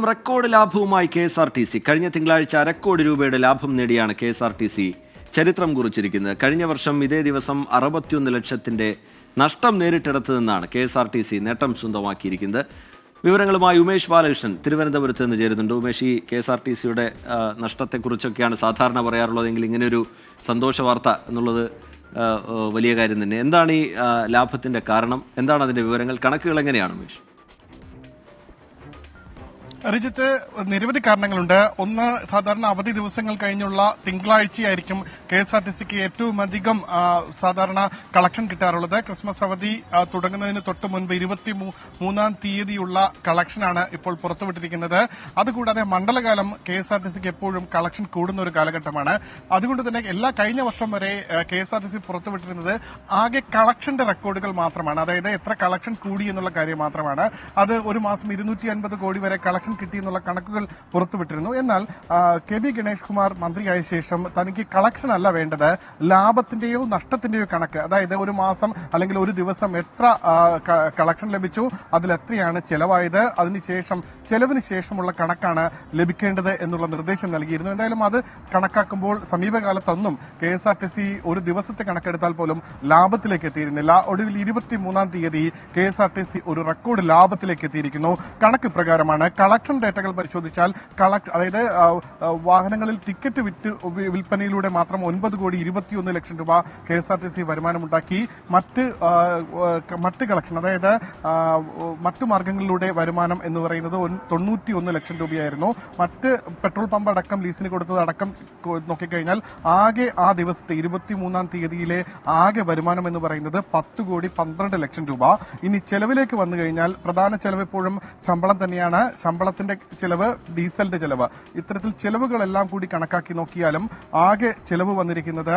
Record ലാഭവുമായി KSRTC. കഴിഞ്ഞ തിങ്കളാഴ്ച അരക്കോടി രൂപയുടെ ലാഭം നേടിയാണ് KSRTC ചരിത്രം കുറിച്ചിരിക്കുന്നത്. കഴിഞ്ഞ വർഷം ഇതേ ദിവസം 61 ലക്ഷത്തിന്റെ നഷ്ടം നേരിട്ടെടുത്തു നിന്നാണ് KSRTC നേട്ടം സ്വന്തമാക്കിയിരിക്കുന്നത്. വിവരങ്ങളുമായി ഉമേഷ് ബാലകൃഷ്ണൻ തിരുവനന്തപുരത്ത് നിന്ന് ചേരുന്നുണ്ട്. ഉമേഷ്, ഈ KSRTCയുടെ നഷ്ടത്തെക്കുറിച്ചൊക്കെയാണ് സാധാരണ പറയാറുള്ളതെങ്കിൽ ഇങ്ങനെയൊരു സന്തോഷ വാർത്ത എന്നുള്ളത് വലിയ കാര്യം തന്നെ. എന്താണ് ഈ ലാഭത്തിന്റെ കാരണം? എന്താണ് അതിന്റെ വിവരങ്ങൾ? കണക്കുകൾ എങ്ങനെയാണ് ഉമേഷ്? റിജിത്ത്, നിരവധി കാരണങ്ങളുണ്ട്. ഒന്ന്, സാധാരണ അവധി ദിവസങ്ങൾ കഴിഞ്ഞുള്ള തിങ്കളാഴ്ചയായിരിക്കും KSRTCക്ക് ഏറ്റവും അധികം സാധാരണ കളക്ഷൻ കിട്ടാറുള്ളത്. ക്രിസ്മസ് അവധി തുടങ്ങുന്നതിന് തൊട്ട് മുൻപ് 23-ാം തീയതിയുള്ള കളക്ഷനാണ് ഇപ്പോൾ പുറത്തുവിട്ടിരിക്കുന്നത്. അതുകൂടാതെ മണ്ഡലകാലം KSRTCക്ക് എപ്പോഴും കളക്ഷൻ കൂടുന്ന ഒരു കാലഘട്ടമാണ്. അതുകൊണ്ട് തന്നെ കഴിഞ്ഞ വർഷം വരെ KSRTC പുറത്തുവിട്ടിരുന്നത് ആകെ കളക്ഷന്റെ റെക്കോർഡുകൾ മാത്രമാണ്. അതായത് എത്ര കളക്ഷൻ കൂടി എന്നുള്ള കാര്യം മാത്രമാണ്. അത് ഒരു മാസം 250 കോടി വരെ കളക്ഷൻ കിട്ടിയെന്നുള്ള കണക്കുകൾ പുറത്തുവിട്ടിരുന്നു. എന്നാൽ KB ഗണേഷ് കുമാർ മന്ത്രിയായ ശേഷം തനിക്ക് കളക്ഷൻ അല്ല വേണ്ടത്, ലാഭത്തിന്റെയോ നഷ്ടത്തിന്റെയോ കണക്ക്. അതായത് ഒരു മാസം അല്ലെങ്കിൽ ഒരു ദിവസം എത്ര കളക്ഷൻ ലഭിച്ചു, അതിൽ എത്രയാണ് ചെലവായത്, അതിനുശേഷം ചെലവിന് ശേഷമുള്ള കണക്കാണ് ലഭിക്കേണ്ടത് എന്നുള്ള നിർദ്ദേശം നൽകിയിരുന്നു. എന്തായാലും അത് കണക്കാക്കുമ്പോൾ സമീപകാലത്തൊന്നും KSRTC ഒരു ദിവസത്തെ കണക്കെടുത്താൽ പോലും ലാഭത്തിലേക്ക് എത്തിയിരുന്നില്ല. ഒടുവിൽ 23-ാം തീയതി KSRTC ഒരു റെക്കോർഡ് ലാഭത്തിലേക്ക് എത്തിയിരിക്കുന്നു. കണക്ക് പ്രകാരമാണ്. കളക്ഷൻ ഡേറ്റകൾ പരിശോധിച്ചാൽ അതായത് വാഹനങ്ങളിൽ ടിക്കറ്റ് വിൽപ്പനയിലൂടെ മാത്രം 9,21 ലക്ഷം രൂപ KSRTC വരുമാനമുണ്ടാക്കി. മറ്റ് കളക്ഷൻ, അതായത് മറ്റു മാർഗങ്ങളിലൂടെ വരുമാനം എന്ന് പറയുന്നത് 91 ലക്ഷം രൂപയായിരുന്നു. മറ്റ് പെട്രോൾ പമ്പ് അടക്കം ലീസിന് കൊടുത്തത് അടക്കം നോക്കിക്കഴിഞ്ഞാൽ ആകെ ആ ദിവസത്തെ 23-ാം തീയതിയിലെ ആകെ വരുമാനം എന്ന് പറയുന്നത് 10,12 ലക്ഷം രൂപ. ഇനി ചെലവിലേക്ക് വന്നു കഴിഞ്ഞാൽ പ്രധാന ചെലവ് എപ്പോഴും ശമ്പളം തന്നെയാണ്. ശമ്പളത്തിന്റെ ചെലവ്, ഡീസലിന്റെ ചെലവ്, ഇത്തരത്തിൽ ചെലവുകളെല്ലാം കൂടി കണക്കാക്കി നോക്കിയാലും ആകെ ചെലവ് വന്നിരിക്കുന്നത്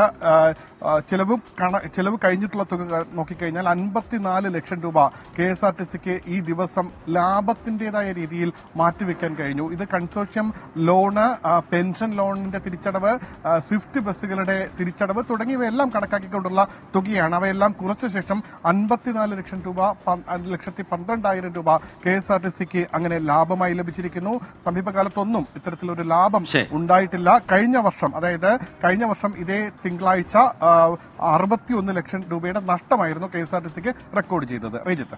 ചെലവ് കഴിഞ്ഞിട്ടുള്ള തുക നോക്കിക്കഴിഞ്ഞാൽ 54 ലക്ഷം രൂപ KSRTCക്ക് ഈ ദിവസം ലാഭത്തിന്റേതായ രീതിയിൽ മാറ്റിവെക്കാൻ കഴിഞ്ഞു. ഇത് കൺസോർഷ്യം ലോണ്, പെൻഷൻ ലോണിന്റെ തിരിച്ചടവ്, സ്വിഫ്റ്റ് ബസ്സുകളുടെ തിരിച്ചടവ് തുടങ്ങിയവയെല്ലാം കണക്കാക്കിക്കൊണ്ടുള്ള തുകയാണ്. അവയെല്ലാം കുറച്ച ശേഷം 54 ലക്ഷം രൂപ, 1,12,000 രൂപ KSRTCക്ക് അങ്ങനെ ലാഭമായി ലഭിച്ചിരിക്കുന്നു. സമീപകാലത്തൊന്നും ഇത്തരത്തിലൊരു ലാഭം ഉണ്ടായിട്ടില്ല. കഴിഞ്ഞ വർഷം ഇതേ തിങ്കളാഴ്ച 61 ലക്ഷം രൂപയുടെ നഷ്ടമായിരുന്നു KSRTCക്ക് റെക്കോർഡ് ചെയ്തത്. റീജിത്ത്.